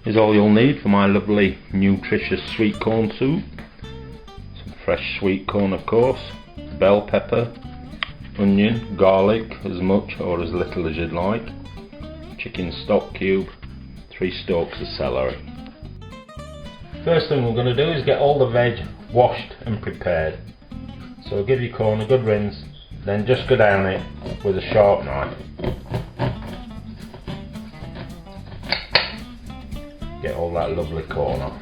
is all you'll need for my lovely nutritious sweet corn soup. Some fresh sweet corn, of course, bell pepper, onion, garlic, as much or as little as you'd like, chicken stock cube, 3 stalks of celery. First thing we're going to do is get all the veg washed and prepared. So give your corn a good rinse, then just go down it with a sharp knife. Get all that lovely corn off.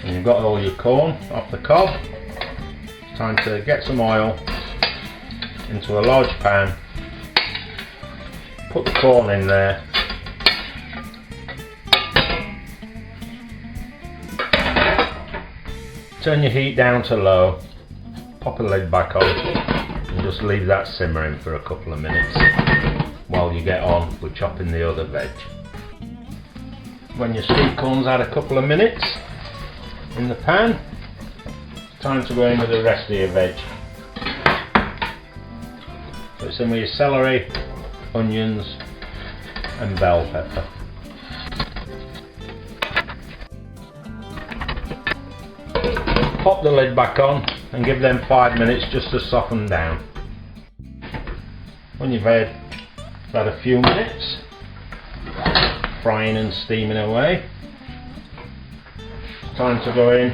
When you've got all your corn off the cob, it's time to get some oil into a large pan, put the corn in there, turn your heat down to low, pop a lid back on and just leave that simmering for a couple of minutes while you get on with chopping the other veg. When your sweet corn's had a couple of minutes in the pan, it's time to go in with the rest of your veg. So it's in with your celery, onions and bell pepper. Pop the lid back on and give them 5 minutes just to soften down. When you've had about a few minutes frying and steaming away, it's time to go in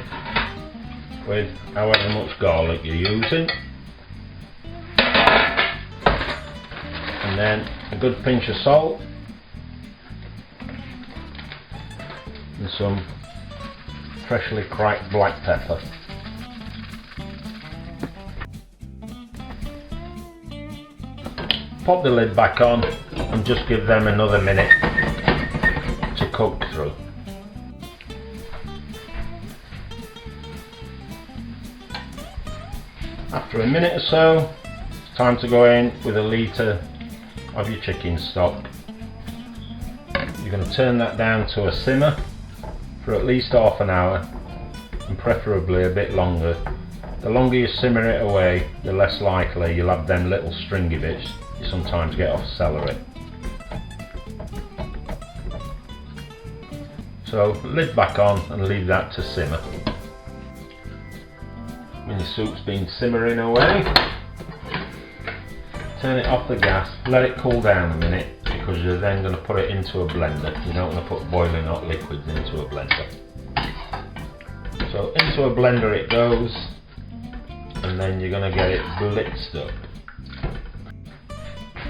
with however much garlic you're using, and then a good pinch of salt and some freshly cracked black pepper. Pop the lid back on and just give them another minute to cook through. After a minute or so, it's time to go in with a litre of your chicken stock. You're going to turn that down to a simmer for at least half an hour, and preferably a bit longer. The longer you simmer it away, the less likely you'll have them little stringy bits you sometimes get off celery. So lid back on and leave that to simmer. When your soup's been simmering away, turn it off the gas, let it cool down a minute, because you're then going to put it into a blender. You don't want to put boiling hot liquids into a blender. So into a blender it goes, and then you're going to get it blitzed up.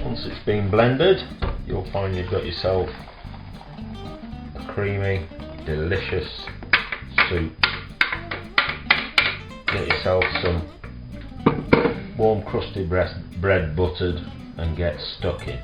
Once it's been blended, you'll find you've got yourself a creamy, delicious soup. Get yourself some warm crusty bread buttered and get stuck in.